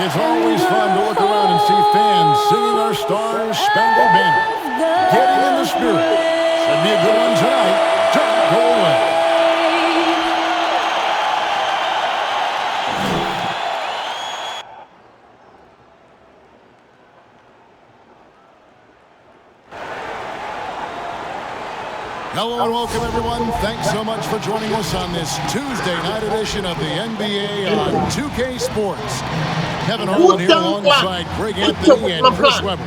it's always fun to look around and see fans singing our Star-Spangled Banner. Getting in the spirit. Should be a good one tonight. Don't go away. Hello and welcome, everyone. Thanks so much for joining us on this Tuesday night edition of the NBA on 2K Sports. Kevin Harlan here alongside Greg Anthony and Chris Webber.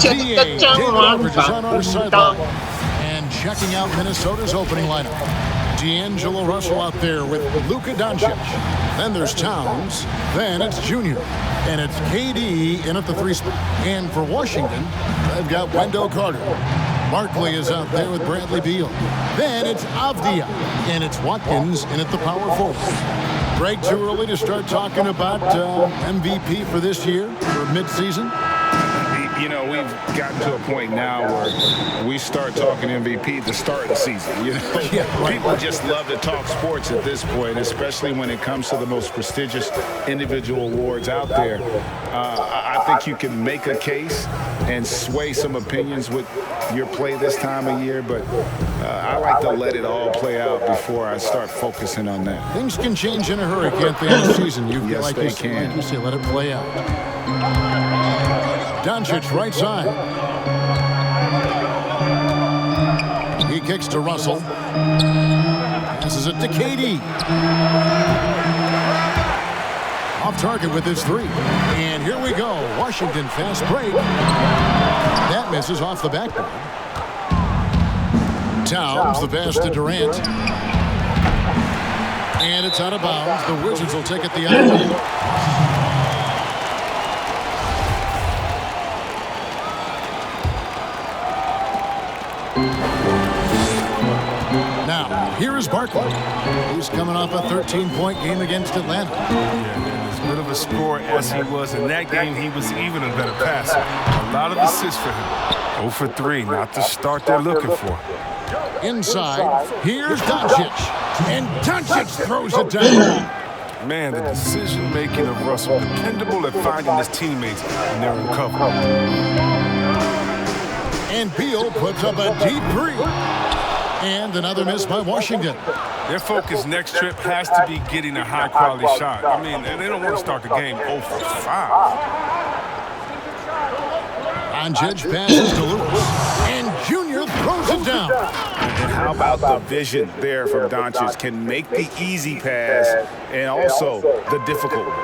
David Aldridge is on our sideline. And checking out Minnesota's opening lineup. D'Angelo Russell out there with Luka Doncic. Then there's Towns. Then it's Junior. And it's KD in at the 3 spot. And for Washington, they've got Wendell Carter. Barkley is out there with Bradley Beal. Then it's Avdia, and it's Watkins in at the power forward. Greg, too early to start talking about MVP for this year, for midseason? You know, we've gotten to a point now where we start talking MVP at the start of the season. You know, people just love to talk sports at this point, especially when it comes to the most prestigious individual awards out there. I think you can make a case and sway some opinions with your play this time of year, but I like to let it all play out before I start focusing on that. Things can change in a hurry, can't they, in the season? Yes, they can. Like you say, let it play out. Doncic, right side. He kicks to Russell. Passes it to KD. Off target with his 3. And here we go. Washington fast break. That misses off the backboard. Towns, the pass to Durant. And it's out of bounds. The Wizards will take it the other way. Now, here is Barkley. He's coming off a 13-point game against Atlanta. Yeah, as good of a scorer as he was in that game, he was even a better passer. A lot of assists for him. 0 for 3, not the start they're looking for. Inside, here's Doncic. And Doncic throws it down. Man, the decision-making of Russell, dependable at finding his teammates when they're in cover. And Beal puts up a deep 3. And another miss by Washington. Their focus next trip has to be getting a high-quality shot. I mean, they don't want to start the game 0 for 5. Doncic passes to Lewis. And Junior throws it down. And how about the vision there from Doncic? Can make the easy pass and also the difficult one.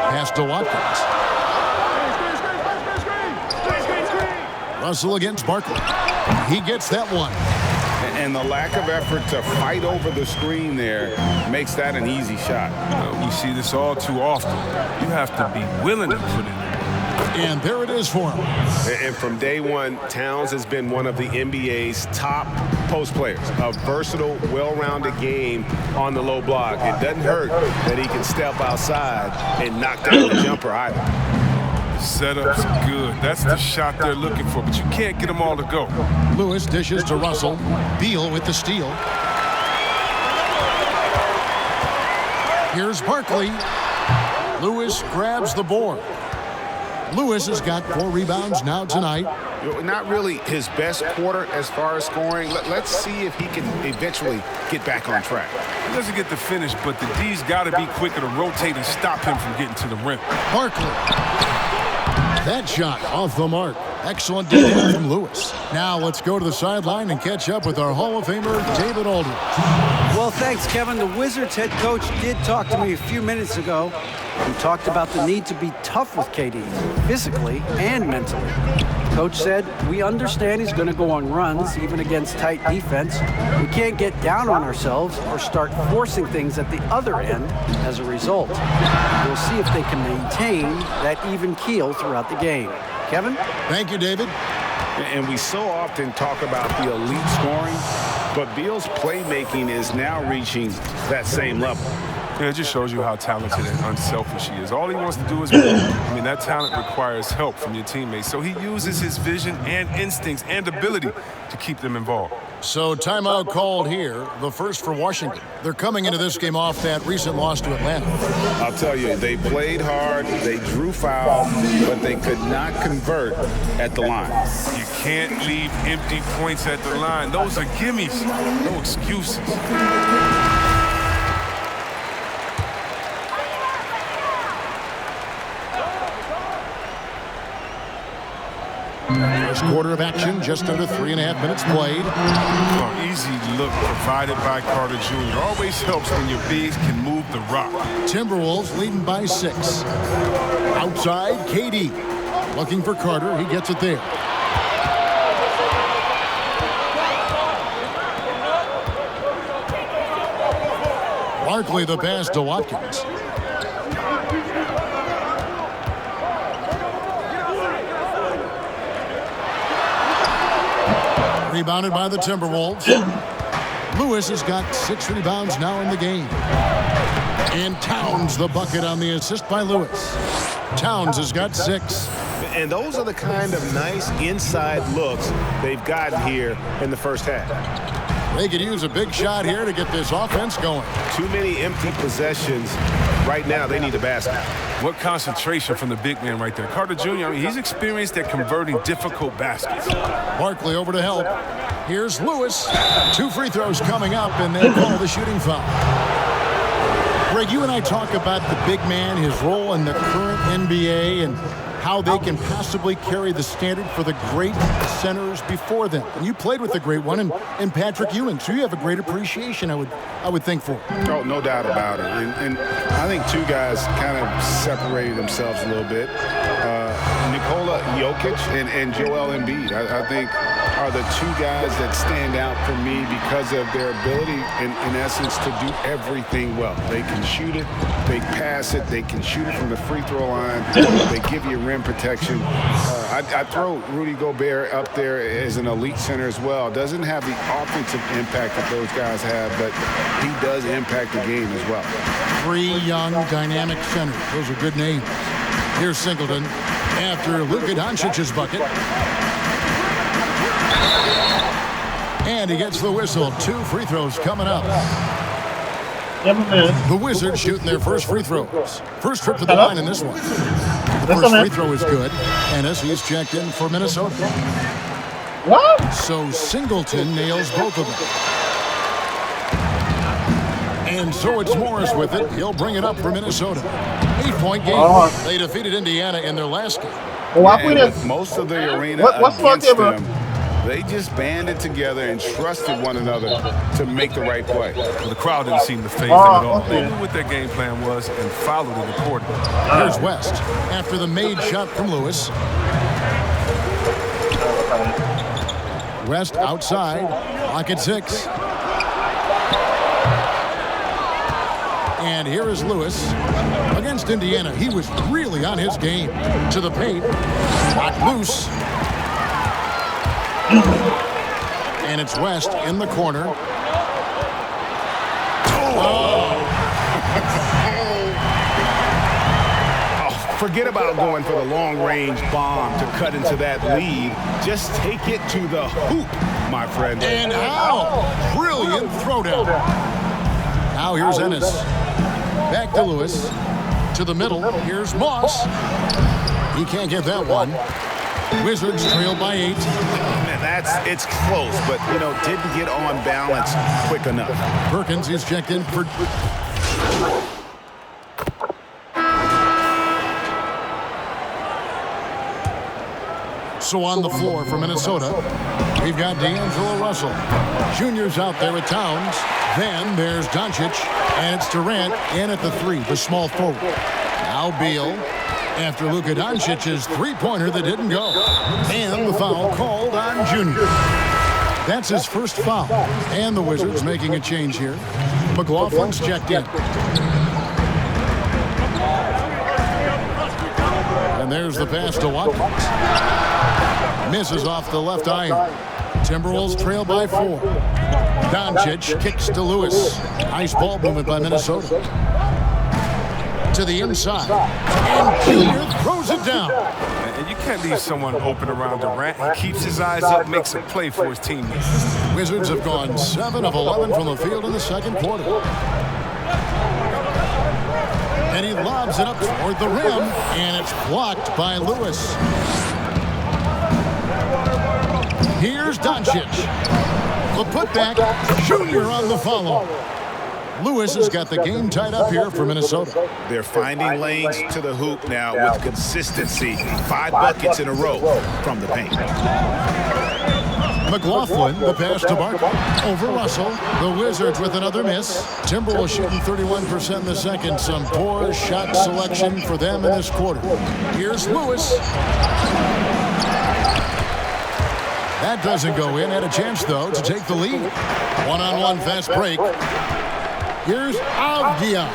Pass to Watkins. Russell against Barkley. He gets that one. And the lack of effort to fight over the screen there makes that an easy shot. We see this all too often. You have to be willing to put it in. And there it is for him. And from day one, Towns has been one of the NBA's top post players. A versatile, well-rounded game on the low block. It doesn't hurt that he can step outside and knock down the jumper either. Setup's good. That's the shot they're looking for, but you can't get them all to go. Lewis dishes to Russell. Beal with the steal. Here's Barkley. Lewis grabs the board. Lewis has got 4 rebounds now tonight. Not really his best quarter as far as scoring. Let's see if he can eventually get back on track. He doesn't get the finish, but the D's got to be quicker to rotate and stop him from getting to the rim. Barkley. That shot off the mark. Excellent defense from Lewis. Now let's go to the sideline and catch up with our Hall of Famer, David Aldridge. Well, thanks, Kevin. The Wizards head coach did talk to me a few minutes ago. He talked about the need to be tough with KD, physically and mentally. Coach said, we understand he's going to go on runs, even against tight defense. We can't get down on ourselves or start forcing things at the other end as a result. We'll see if they can maintain that even keel throughout the game. Kevin? Thank you, David. And we so often talk about the elite scoring, but Beal's playmaking is now reaching that same level. Yeah, it just shows you how talented and unselfish he is. All he wants to do is win. I mean, that talent requires help from your teammates. So he uses his vision and instincts and ability to keep them involved. So timeout called here, the first for Washington. They're coming into this game off that recent loss to Atlanta. I'll tell you, they played hard, they drew foul, but they could not convert at the line. You can't leave empty points at the line. Those are gimmies, no excuses. First quarter of action, just under 3.5 minutes played. Easy look provided by Carter Jr. Always helps when your bigs can move the rock. Timberwolves leading by 6. Outside, KD. Looking for Carter. He gets it there. Barkley the pass to Watkins. Rebounded by the Timberwolves. Lewis has got 6 rebounds now in the game. And Towns the bucket on the assist by Lewis. Towns has got 6. And those are the kind of nice inside looks they've gotten here in the first half. They could use a big shot here to get this offense going. Too many empty possessions. Right now, they need a basket. What concentration from the big man right there. Carter Jr., I mean, he's experienced at converting difficult baskets. Barkley over to help. Here's Lewis. 2 free throws coming up, and they call the shooting foul. Greg, you and I talk about the big man, his role in the current NBA, and how they can possibly carry the standard for the great centers before them. And you played with the great one in Patrick Ewing, so you have a great appreciation, I would think, for it. Oh, no doubt about it. And I think 2 guys kind of separated themselves a little bit. Nikola Jokic and Joel Embiid, I think, are the 2 guys that stand out for me because of their ability, in essence, to do everything well. They can shoot it, they pass it, they can shoot it from the free throw line, they give you rim protection. I throw Rudy Gobert up there as an elite center as well. Doesn't have the offensive impact that those guys have, but he does impact the game as well. 3 young, dynamic centers. Those are good names. Here's Singleton after Luka Doncic's bucket. And he gets the whistle. 2 free throws coming up. The Wizards shooting their first free throws. First trip to the line in this one. The first free throw is good. Ennis, he's checked in for Minnesota. What? So Singleton nails both of them. And so it's Morris with it. He'll bring it up for Minnesota. 8-point game. They defeated Indiana in their last game. And with most of the arena against them, they just banded together and trusted one another to make the right play. Well, the crowd didn't seem to faze them at all. They knew what their game plan was and followed it accordingly. Here's West after the made shot from Lewis. West outside. Lock at 6. And here is Lewis against Indiana. He was really on his game. To the paint. Locked loose. And it's West in the corner. Forget about going for the long-range bomb to cut into that lead. Just take it to the hoop, my friend. And how brilliant throwdown. Now here's Ennis. Back to Lewis. To the middle. Here's Moss. He can't get that one. Wizards trail by 8. Man, it's close, but, didn't get on balance quick enough. Perkins is checked in for... So on the floor for Minnesota, we've got D'Angelo Russell. Junior's out there with Towns. Then there's Doncic, and it's Durant in at the 3, the small forward. Now Beal. After Luka Doncic's 3-pointer that didn't go. And the foul called on Junior. That's his first foul. And the Wizards making a change here. McLaughlin's checked in. And there's the pass to Watkins. Misses off the left iron. Timberwolves trail by 4. Doncic kicks to Lewis. Nice ball movement by Minnesota. to the inside. And Junior throws it down. And you can't leave someone open around Durant. He keeps his eyes up, makes a play for his teammates. Wizards have gone 7 of 11 from the field in the second quarter. And he lobs it up toward the rim, and it's blocked by Lewis. Here's Doncic. The putback, Junior on the follow. Lewis has got the game tied up here for Minnesota. They're finding lanes to the hoop now with consistency. 5 buckets in a row from the paint. McLaughlin, the pass to Barkley. Over Russell. The Wizards with another miss. Timberwolves shooting 31% in the second. Some poor shot selection for them in this quarter. Here's Lewis. That doesn't go in. Had a chance, though, to take the lead. One-on-one fast break. Here's Avdia.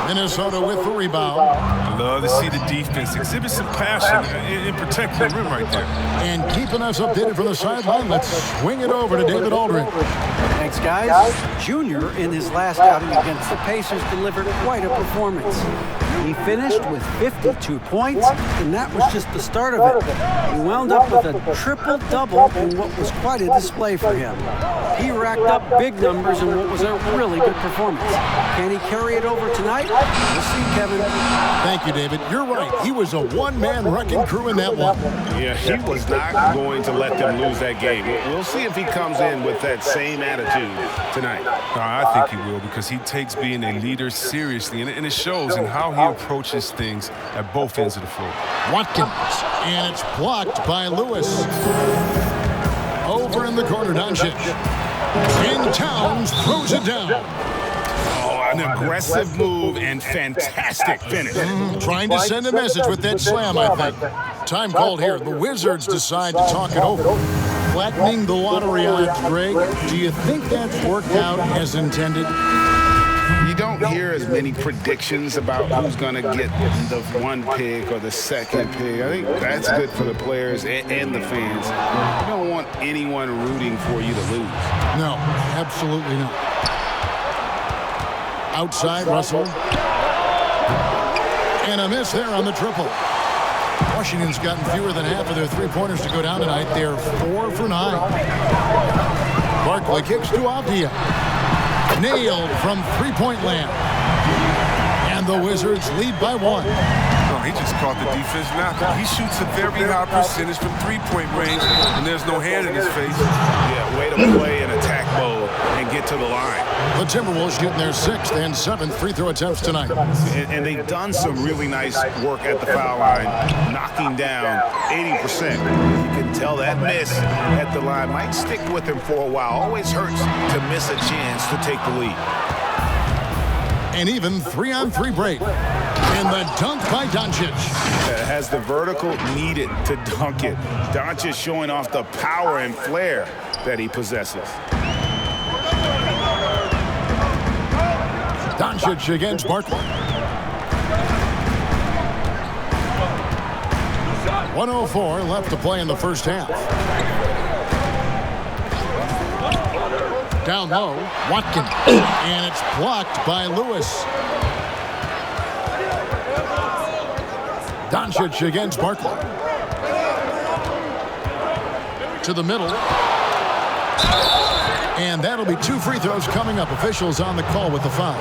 Minnesota with the rebound. I love to see the defense exhibit some passion in protecting the rim right there. And keeping us updated from the sideline, let's swing it over to David Aldridge. Thanks, guys. Junior, in his last outing against the Pacers, delivered quite a performance. He finished with 52 points, and that was just the start of it. He wound up with a triple-double in what was quite a display for him. He racked up big numbers in what was a really good performance. Can he carry it over tonight? We'll see, Kevin. Thank you, David. You're right. He was a one-man wrecking crew in that one. Yeah, he was not going to let them lose that game. We'll see if he comes in with that same attitude tonight. I think he will, because he takes being a leader seriously, and it shows in how he approaches things at both ends of the floor. Watkins, and it's blocked by Lewis. Over in the corner, Doncic. In Towns throws it down. Oh, an aggressive move and fantastic finish. Trying to send a message with that slam, I think. Time called here. The Wizards decide to talk it over. Flattening the lottery odds, Greg. Do you think that's worked out as intended? You don't hear as many predictions about who's going to get the 1 pick or the 2nd pick. I think that's good for the players and the fans. You don't want anyone rooting for you to lose. No, absolutely not. Outside, Russell. And a miss there on the triple. Washington's gotten fewer than half of their three-pointers to go down tonight. They're 4 for 9. Barkley kicks to Avdia. Nailed from three-point land. And the Wizards lead by 1. No, he just caught the defense napping. He shoots a very high percentage from three-point range, and there's no hand in his face. Yeah, way to play in attack mode and get to the line. The Timberwolves shooting their 6th and 7th free throw attempts tonight. And they've done some really nice work at the foul line, knocking down 80%. You can tell that miss at the line might stick with him for a while. Always hurts to miss a chance to take the lead. An even 3-on-3 break. And the dunk by Doncic. Has the vertical needed to dunk it. Doncic showing off the power and flair that he possesses. Doncic against Barkley. 1:04 left to play in the first half. Down low, Watkins. And it's blocked by Lewis. Doncic against Barkley. To the middle. And that'll be 2 free throws coming up. Officials on the call with the foul.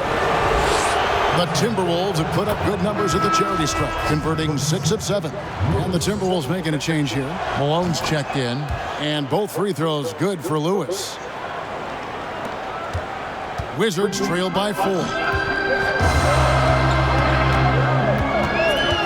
The Timberwolves have put up good numbers at the charity stripe, converting 6 of 7. And the Timberwolves making a change here. Malone's checked in, and both free throws good for Lewis. Wizards trail by 4.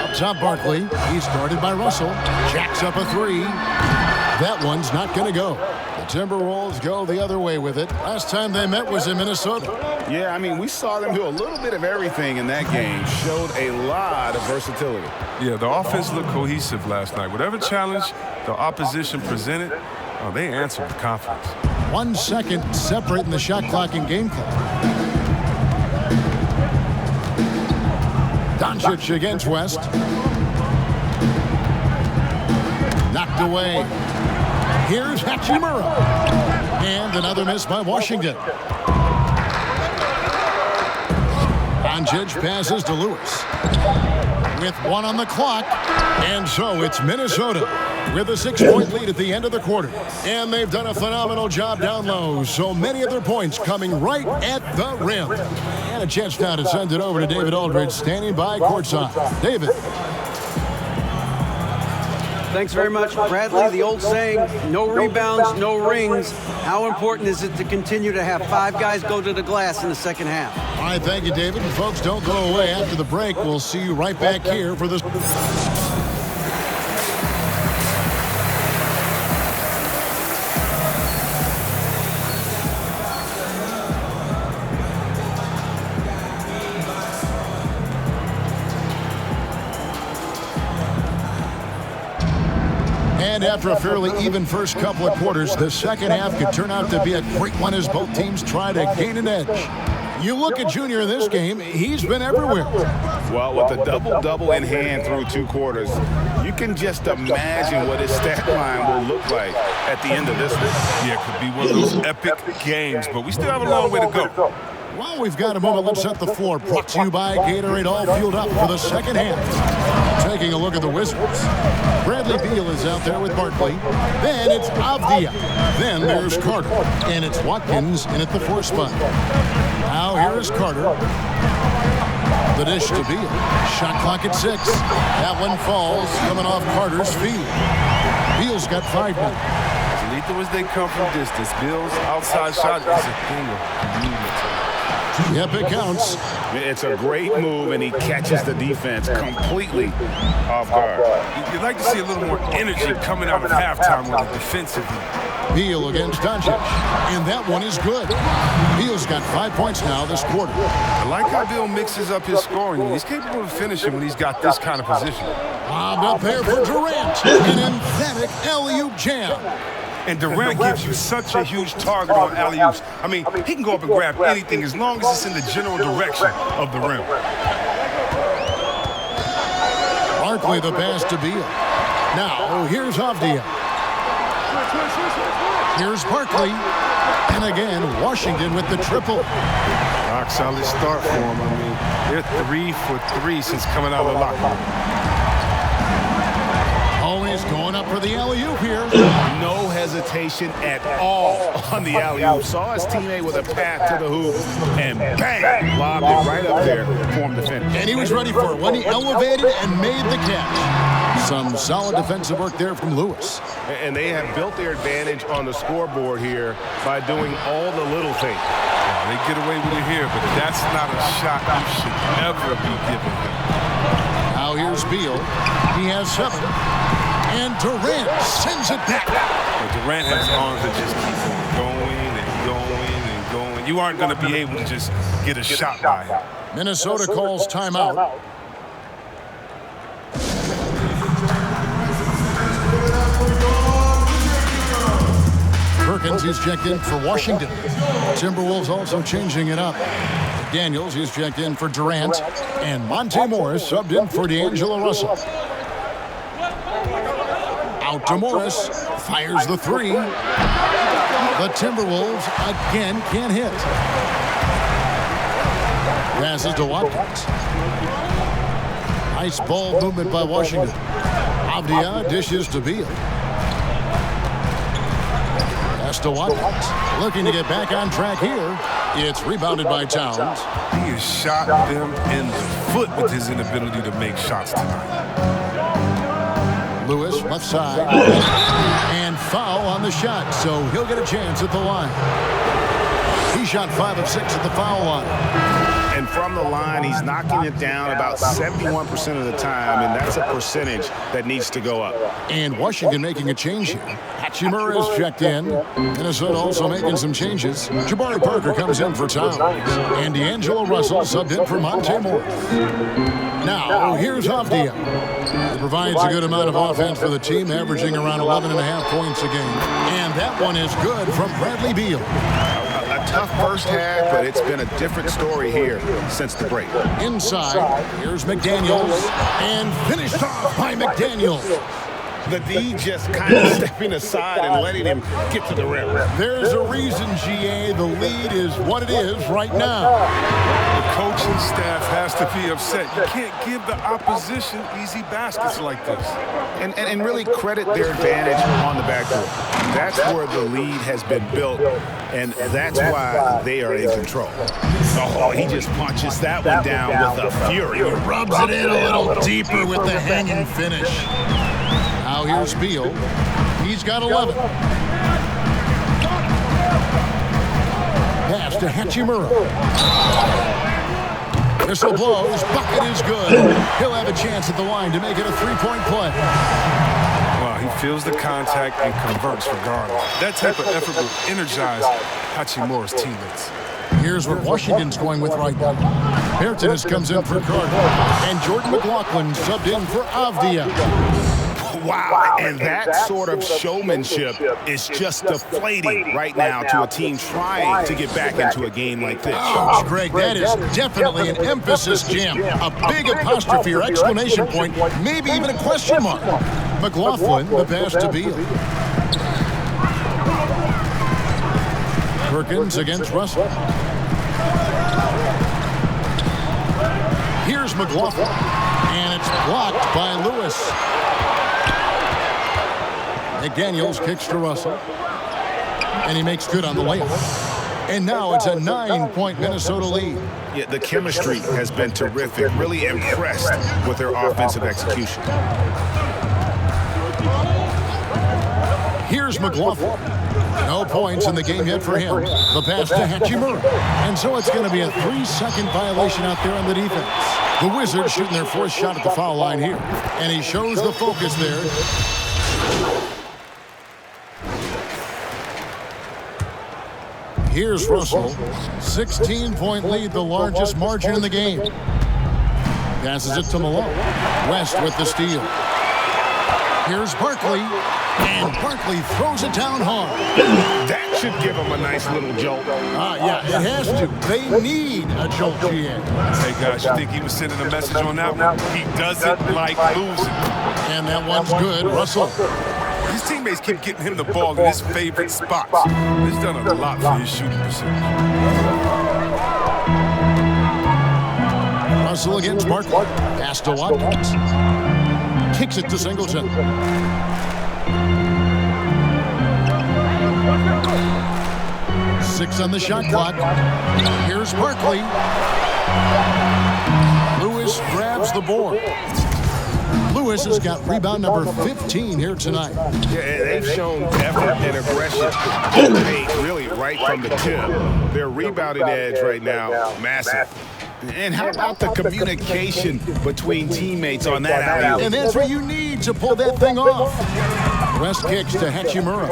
Up top, Barkley. He's guarded by Russell. Jacks up a 3. That one's not going to go. The Timberwolves go the other way with it. Last time they met was in Minnesota. Yeah, I mean, we saw them do a little bit of everything in that game. Showed a lot of versatility. Yeah, the offense looked cohesive last night. Whatever challenge the opposition presented, they answered with confidence. 1 second separating the shot clock and game clock. Doncic against West. Knocked away. Here's Hachimura. And another miss by Washington. Doncic passes to Lewis. With 1 on the clock. And so it's Minnesota with a 6-point lead at the end of the quarter. And they've done a phenomenal job down low. So many of their points coming right at the rim. And a chance now to send it over to David Aldridge standing by courtside. David. Thanks very much, Bradley. The old saying, no rebounds, no rings. How important is it to continue to have 5 guys go to the glass in the second half? All right, thank you, David. And folks, don't go away after the break. We'll see you right back here for this. And after a fairly even first couple of quarters, the second half could turn out to be a great one as both teams try to gain an edge. You look at Junior in this game, he's been everywhere. Well, with a double-double in hand through 2 quarters, you can just imagine what his stat line will look like at the end of this one. Yeah, it could be one of those epic games, but we still have a long way to go. Well, we've got a moment. Let's set the floor. Brought to you by Gatorade, all fueled up for the second half. Taking a look at the Wizards. Bradley Beal is out there with Barkley. Then it's Avdia. Then there's Carter. And it's Watkins in at the 4 spot. Now here is Carter. The dish to Beal. Shot clock at 6. That one falls, coming off Carter's feet. Beal's got 5 now. As lethal as they come from distance, Beal's outside shot is a thing of beauty. Yep, it counts. It's a great move, and he catches the defense completely off guard. You'd like to see a little more energy coming out of halftime with the defensive end. Beal against Doncic, and that one is good. Beal's got 5 points now this quarter. I like how Beal mixes up his scoring. He's capable of finishing when he's got this kind of position. Lobbed up there for Durant. An emphatic alley-oop jam. And Durant gives you such a huge target on alley-oops. I mean, he can go up and grab anything as long as it's in the general direction of the rim. Barkley the pass to Beal. Now, here's Avdia. Here's Barkley. And again, Washington with the triple. Rock solid start for him. I mean, they're 3 for 3 since coming out of the locker room. Always going up for the alley-oop here. No hesitation at all on the alley-oop. Saw his teammate with a path to the hoop, and bang! Lobbed it right up there for him to finish. And he was ready for it when he elevated and made the catch. Some solid defensive work there from Lewis. And they have built their advantage on the scoreboard here by doing all the little things. They get away with it here, but that's not a shot you should ever be giving him. Now here's Beal. He has 7. And Durant sends it back. But Durant has arms that just keep on going and going and going. You aren't going to be able to just get a shot by him. Minnesota calls timeout. Perkins is checked in for Washington. Timberwolves also changing it up. Daniels is checked in for Durant. And Monte Morris subbed in for D'Angelo Russell. Out to Morris. Fires the 3. The Timberwolves again can't hit. Passes to Watkins. Nice ball movement by Washington. Avdia dishes to Beal. Pass to Watkins. Looking to get back on track here. It's rebounded by Towns. He has shot them in the foot with his inability to make shots tonight. Lewis, left side. And foul on the shot, so he'll get a chance at the line. He shot 5 of 6 at the foul line. And from the line, he's knocking it down about 71% of the time, and that's a percentage that needs to go up. And Washington making a change here. Hachimura is checked in. Minnesota also making some changes. Jabari Parker comes in for Towns. And D'Angelo Russell subbed in for Monte Morris. Now, here's Avdia. He provides a good amount of offense for the team, averaging around 11.5 points a game. And that one is good from Bradley Beal. A tough first half, but it's been a different story here since the break. Inside, here's McDaniels. And finished off by McDaniels. The D just kind of stepping aside and letting him get to the rim. There's a reason, GA. The lead is what it is right now. The coaching staff has to be upset. You can't give the opposition easy baskets like this. And really credit their advantage on the backcourt. That's where the lead has been built, and that's why they are in control. Oh, he just punches that one down with a fury. He rubs it in a little deeper with the hanging finish. Now here's Beal. He's got 11. Pass to Hachimura. Whistle blows. Bucket is good. He'll have a chance at the line to make it a three-point play. Wow, he feels the contact and converts regardless. That type of effort will energize Hachimura's teammates. Here's what Washington's going with right now. Hairton comes in for Carter. And Jordan McLaughlin subbed in for Avdia. Wow, and that sort of showmanship is just deflating right now to a team trying to get back into a game like this. Ouch, Greg, that is definitely an emphasis jam. A big apostrophe or exclamation point, maybe even a question mark. McLaughlin, the pass to Beal. Perkins against Russell. Here's McLaughlin, and it's blocked by Lewis. McDaniels kicks to Russell, and he makes good on the layup. And now it's a 9-point Minnesota lead. Yeah, the chemistry has been terrific. Really impressed with their offensive execution. Here's McLaughlin. No points in the game yet for him. The pass to Hachimura. And so it's going to be a 3-second violation out there on the defense. The Wizards shooting their fourth shot at the foul line here. And he shows the focus there. Here's Russell. 16-point lead, the largest margin in the game. Passes it to Malone. West with the steal. Here's Barkley. And Barkley throws it down hard. That should give him a nice little jolt. Yeah, it has to. They need a jolt, GA. Hey, guys, you think he was sending a message on that one? He doesn't like losing. And that one's good. Russell. His teammates keep getting him the ball in his favorite spots. He's done a lot for his shooting percentage. Russell against Barkley. Pass to Watkins. Kicks it to Singleton. Six on the shot clock. Here's Barkley. Lewis grabs the board. Lewis has got rebound number 15 here tonight. Yeah, they've shown effort and aggression really right from the tip. Their rebounding edge right now, massive. And how about the communication between teammates on that alley-oop? And that's what you need to pull that thing off. West kicks to Hachimura.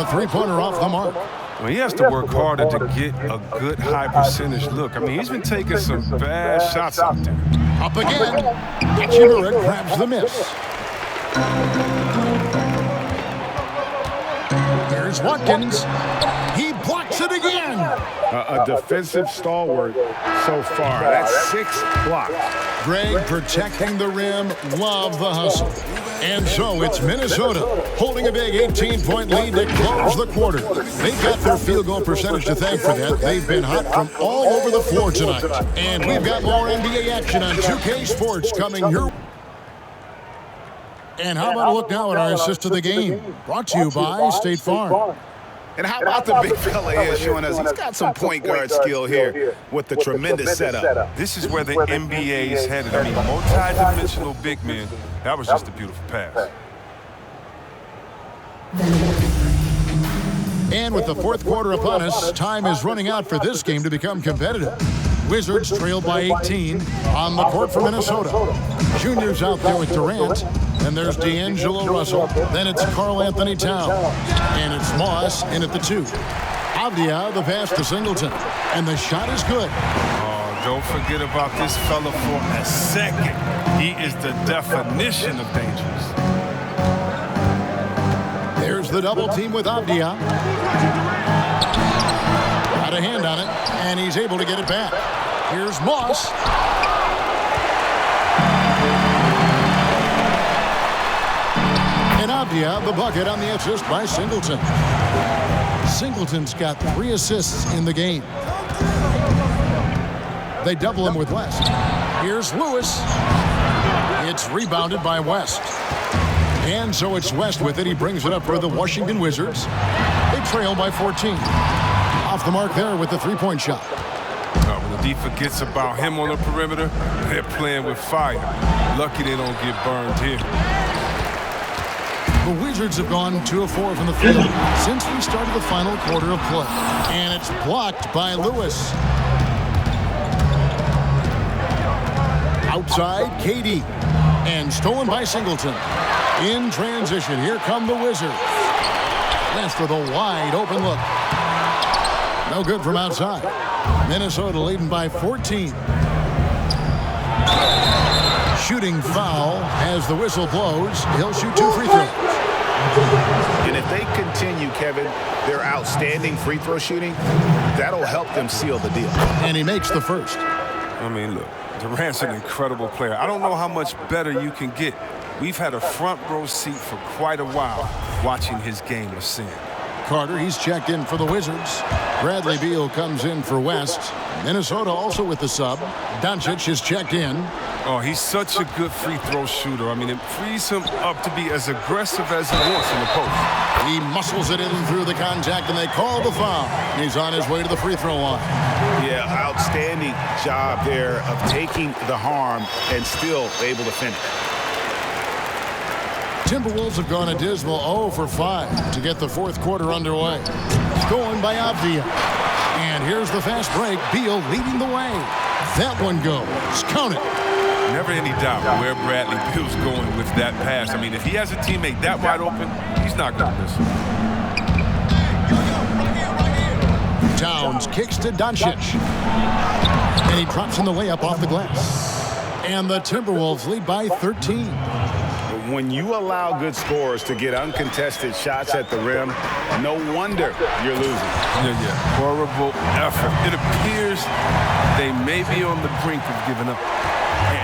A three-pointer off the mark. Well, he has to work harder to get a good high percentage look. I mean, he's been taking some bad shots out there. Up again. Hachimura grabs the miss. Here's Watkins. He blocks it again. A defensive stalwart so far. That's 6 blocks. Greg protecting the rim. Love the hustle. And so it's Minnesota holding a big 18-point lead to close the quarter. They've got their field goal percentage to thank for that. They've been hot from all over the floor tonight. And we've got more NBA action on 2K Sports coming your. And how about a look now at our assist of the game? Brought to you by State Farm. And how about the big fella here showing us he's got some point guard skill here with the tremendous setup. This is where the NBA is headed. I mean, multi-dimensional big men. That was just a beautiful pass. And with the fourth quarter upon us, time is running out for this game to become competitive. Wizards trailed by 18 on the court for Minnesota. Junior's out there with Durant. And there's D'Angelo Russell. Then it's Karl Anthony Towns. And it's Moss in at the 2. Avdia, the pass to Singleton. And the shot is good. Oh, don't forget about this fella for a second. He is the definition of dangerous. There's the double team with Avdia. Got a hand on it, and he's able to get it back. Here's Moss. And Avdia, the bucket on the assist by Singleton. Singleton's got 3 assists in the game. They double him with West. Here's Lewis. It's rebounded by West. And so it's West with it. He brings it up for the Washington Wizards. They trail by 14. Off the mark there with the three-point shot. When the D forgets about him on the perimeter, they're playing with fire. Lucky they don't get burned here. The Wizards have gone 2 of 4 from the field since we started the final quarter of play. And it's blocked by Lewis. Outside, KD. And stolen by Singleton. In transition, here come the Wizards. That's for the wide open look. No good from outside. Minnesota leading by 14. Shooting foul as the whistle blows. He'll shoot 2 free throws. And if they continue, Kevin, their outstanding free throw shooting, that'll help them seal the deal. And he makes the first. I mean, look, Durant's an incredible player. I don't know how much better you can get. We've had a front row seat for quite a while watching his game ascend. Carter, he's checked in for the Wizards. Bradley Beal comes in for West. Minnesota also with the sub. Doncic is checked in. Oh, he's such a good free throw shooter. I mean, it frees him up to be as aggressive as he wants in the post. He muscles it in through the contact, and they call the foul. He's on his way to the free throw line. Yeah, outstanding job there of taking the harm and still able to finish. Timberwolves have gone a dismal 0 for 5 to get the fourth quarter underway. Stolen by Avdia. And here's the fast break. Beal leading the way. That one goes. Count it. Never any doubt where Bradley Beal's going with that pass. I mean, if he has a teammate that wide open, he's not going to miss him. Towns kicks to Doncic. And he drops in the layup off the glass. And the Timberwolves lead by 13. When you allow good scorers to get uncontested shots at the rim, no wonder you're losing. Yeah. Horrible effort. It appears they may be on the brink of giving up.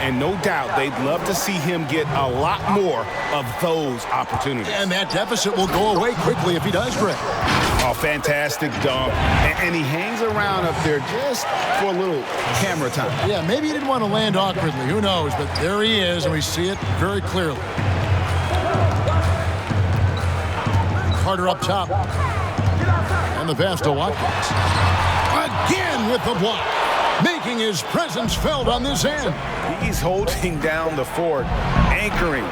And no doubt they'd love to see him get a lot more of those opportunities. And that deficit will go away quickly if he does, Greg. Oh, fantastic dunk. And he hangs around up there just for a little camera time. Yeah, maybe he didn't want to land awkwardly. Who knows? But there he is, and we see it very clearly. Carter up top. And the pass to Watkins. Again with the block. Making his presence felt on this end. He's holding down the fort, anchoring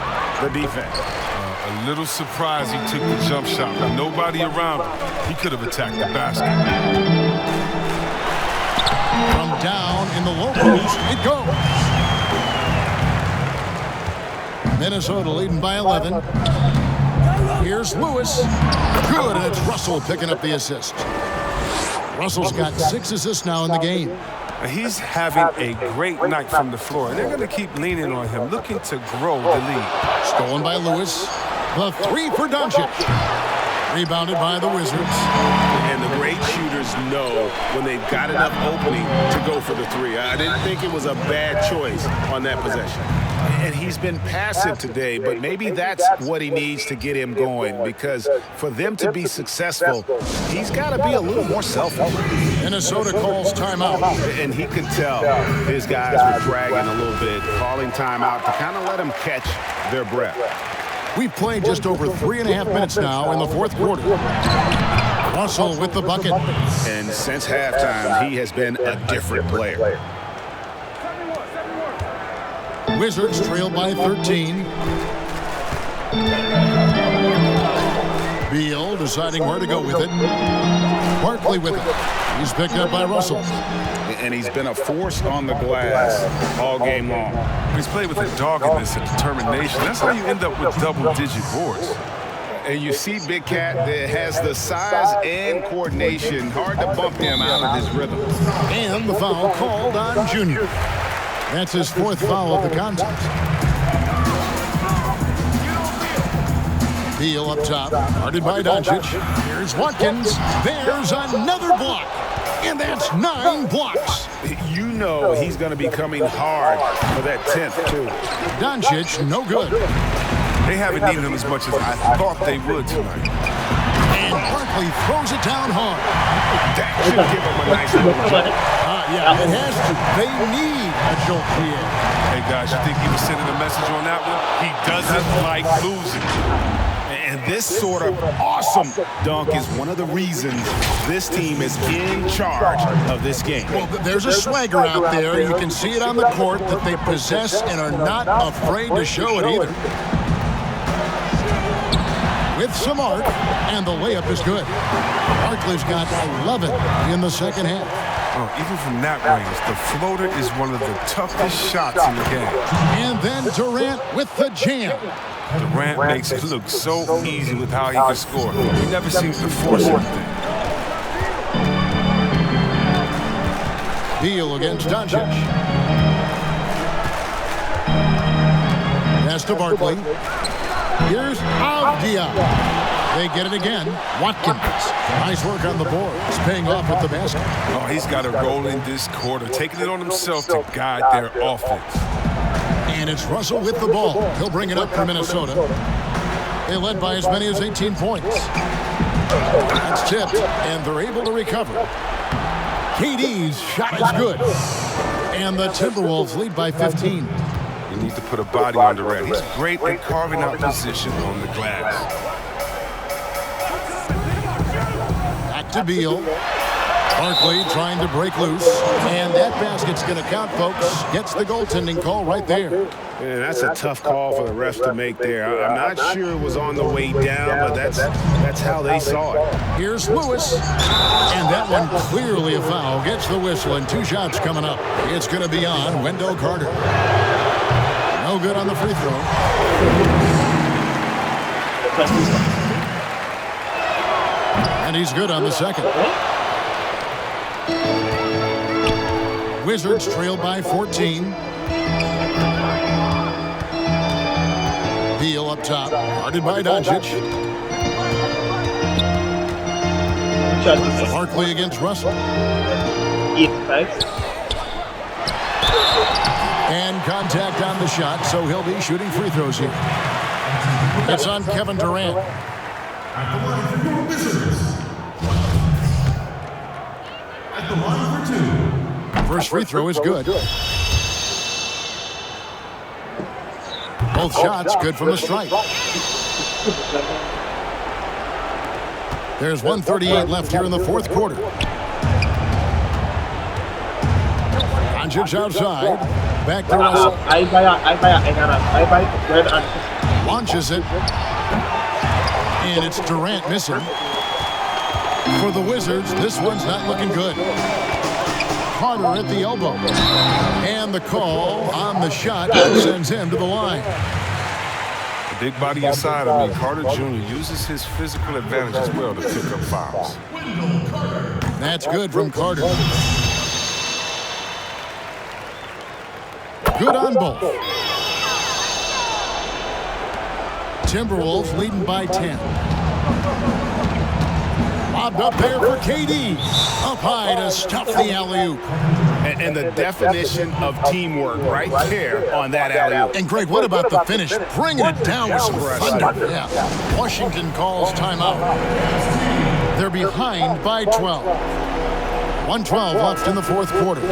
the defense. A little surprised he took the jump shot. With nobody around him, he could have attacked the basket. From down in the low post, it goes. Minnesota leading by 11. Here's Lewis. Good, and it's Russell picking up the assist. Russell's got 6 assists now in the game. He's having a great night from the floor, and they're going to keep leaning on him, looking to grow the lead. Stolen by Lewis. The 3 for Doncic. Rebounded by the Wizards. And the great shooters know when they've got enough opening to go for the 3. I didn't think it was a bad choice on that possession. And he's been passive today, but maybe that's what he needs to get him going, because for them to be successful, he's got to be a little more selfish. Minnesota calls timeout. And he could tell his guys were dragging a little bit, calling timeout to kind of let them catch their breath. We've played just over 3.5 minutes now in the fourth quarter. Russell with the bucket. And since halftime, he has been a different player. Wizards trail by 13. Beal deciding where to go with it. Barkley with it. He's picked up by Russell. And he's been a force on the glass all game long. He's played with a doggedness and determination. That's how you end up with double-digit boards. And you see Big Cat that has the size and coordination. Hard to bump him out of his rhythm. And the foul called on Junior. That's his 4th foul of the contest. Beal up top, guarded by Doncic. Here's Watkins. There's another block. And that's 9 blocks. You know he's going to be coming hard for that 10th, too. Doncic, no good. They haven't needed him as much as I thought they would tonight. And Barkley throws it down hard. That should give him a nice little jump. Yeah, it has to. They need a jolt here. Hey, guys, you think he was sending a message on that one? He doesn't like losing. And this sort of awesome dunk is one of the reasons this team is in charge of this game. Well, there's a swagger out there. You can see it on the court that they possess and are not afraid to show it either. With some arc, and the layup is good. Barkley's got 11 in the second half. Oh, even from that range, the floater is one of the toughest shots in the game. And then Durant with the jam. Durant makes it look so easy with how he can score. He never seems to force anything. Beal against Doncic. Pass to Barkley. Here's Avdia. They get it again. Watkins. Nice work on the boards. Paying off with the basket. Oh, he's got a role in this quarter, taking it on himself to guide their offense. And it's Russell with the ball. He'll bring it up for Minnesota. They led by as many as 18 points. That's tipped, and they're able to recover. KD's shot is good. And the Timberwolves lead by 15. You need to put a body on Durant. He's great at carving out position on the glass. Back to Beal. Barkley trying to break loose. And that basket's going to count, folks. Gets the goaltending call right there. And that's a tough call for the refs to make there. I'm not sure it was on the way down, but that's how they saw it. Here's Lewis. And that one clearly a foul. Gets the whistle, and 2 shots coming up. It's going to be on Wendell Carter. No good on the free throw. And he's good on the second. Wizards trail by 14. Beal up top, guarded by Doncic. Barkley against Russell. And contact on the shot, so he'll be shooting free throws here. It's on Kevin Durant. At the line for your Wizards. At the line for 2. First free throw is good. Both shots good from the stripe. There's 1:38 left here in the fourth quarter. Doncic outside. Back to Russell. Launches it. And it's Durant missing. For the Wizards, this one's not looking good. Carter at the elbow. And the call on the shot sends him to the line. The big body inside of me, Carter Jr. uses his physical advantage as well to pick up fouls. That's good from Carter. Good on both. Timberwolves leading by 10. Lobbed up there for KD. Up high to stuff the alley-oop. And the definition of teamwork right there on that alley-oop. And Greg, what about the finish? Bringing it down with some thunder. Yeah. Washington calls timeout. They're behind by 12. 1:12 left in the fourth quarter.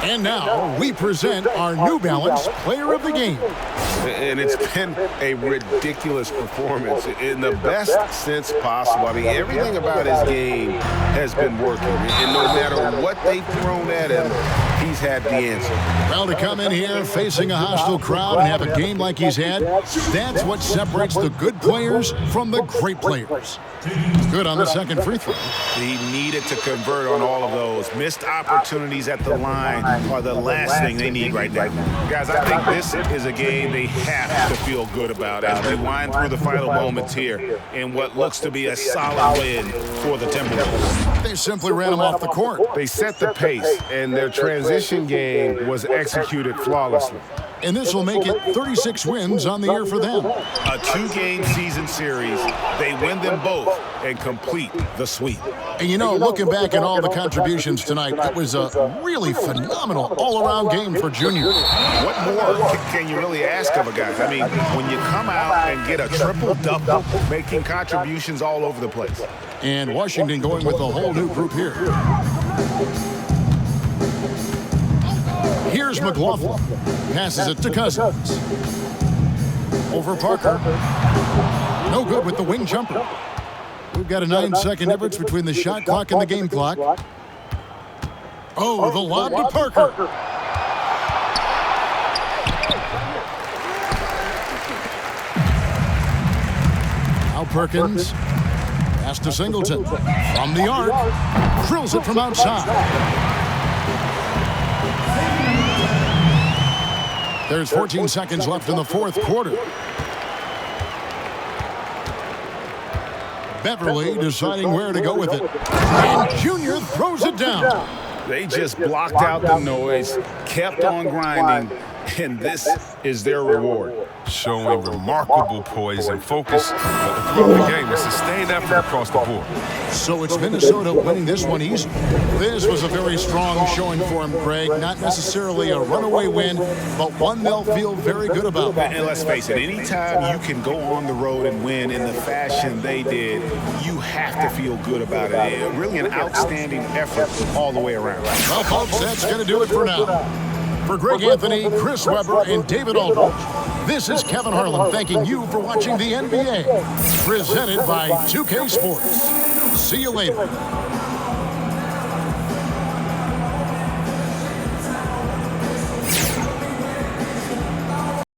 And now we present our New Balance Player of the Game. And it's been a ridiculous performance in the best sense possible. I mean, everything about his game has been working. And no matter what they've thrown at him, he's had the answer. Well, to come in here facing a hostile crowd and have a game like he's had, that's what separates the good players from the great players. Good on the second free throw. He needed to convert on all of those. Missed opportunities at the line are the last thing they need right now. Guys, I think this is a game they have to feel good about as we wind through the final moments here in what looks to be a solid win for the Timberwolves. They simply ran him off the court. They set the pace, and their transition game was executed flawlessly. And this will make it 36 wins on the year for them. A 2-game season series. They win them both and complete the sweep. And you know, looking back at all the contributions tonight, it was a really phenomenal all-around game for Junior. What more can you really ask of a guy? I mean, when you come out and get a triple-double, making contributions all over the place. And Washington going with a whole new group here. Here's McLaughlin. Passes it to Cousins. Over Parker. No good with the wing jumper. We've got a 9-second difference between the shot clock and the game clock. Oh, the lob to Parker. Now Perkins. Pass to Singleton. From the arc. Drills it from outside. There's 14 seconds left in the fourth quarter. Beverly deciding where to go with it. And Junior throws it down. They just blocked out the noise, kept on grinding, and this is their reward. Showing remarkable poise and focus throughout the game and sustained effort across the board. So it's Minnesota winning this one easy. This was a very strong showing for him, Greg. Not necessarily a runaway win, but one they'll feel very good about. And let's face it, anytime you can go on the road and win in the fashion they did, you have to feel good about it. Really an outstanding effort all the way around. Well, folks, that's going to do it for now. For Greg Anthony, Chris Webber, and David Aldridge, this is Kevin Harlan thanking you for watching the NBA, presented by 2K Sports. See you later.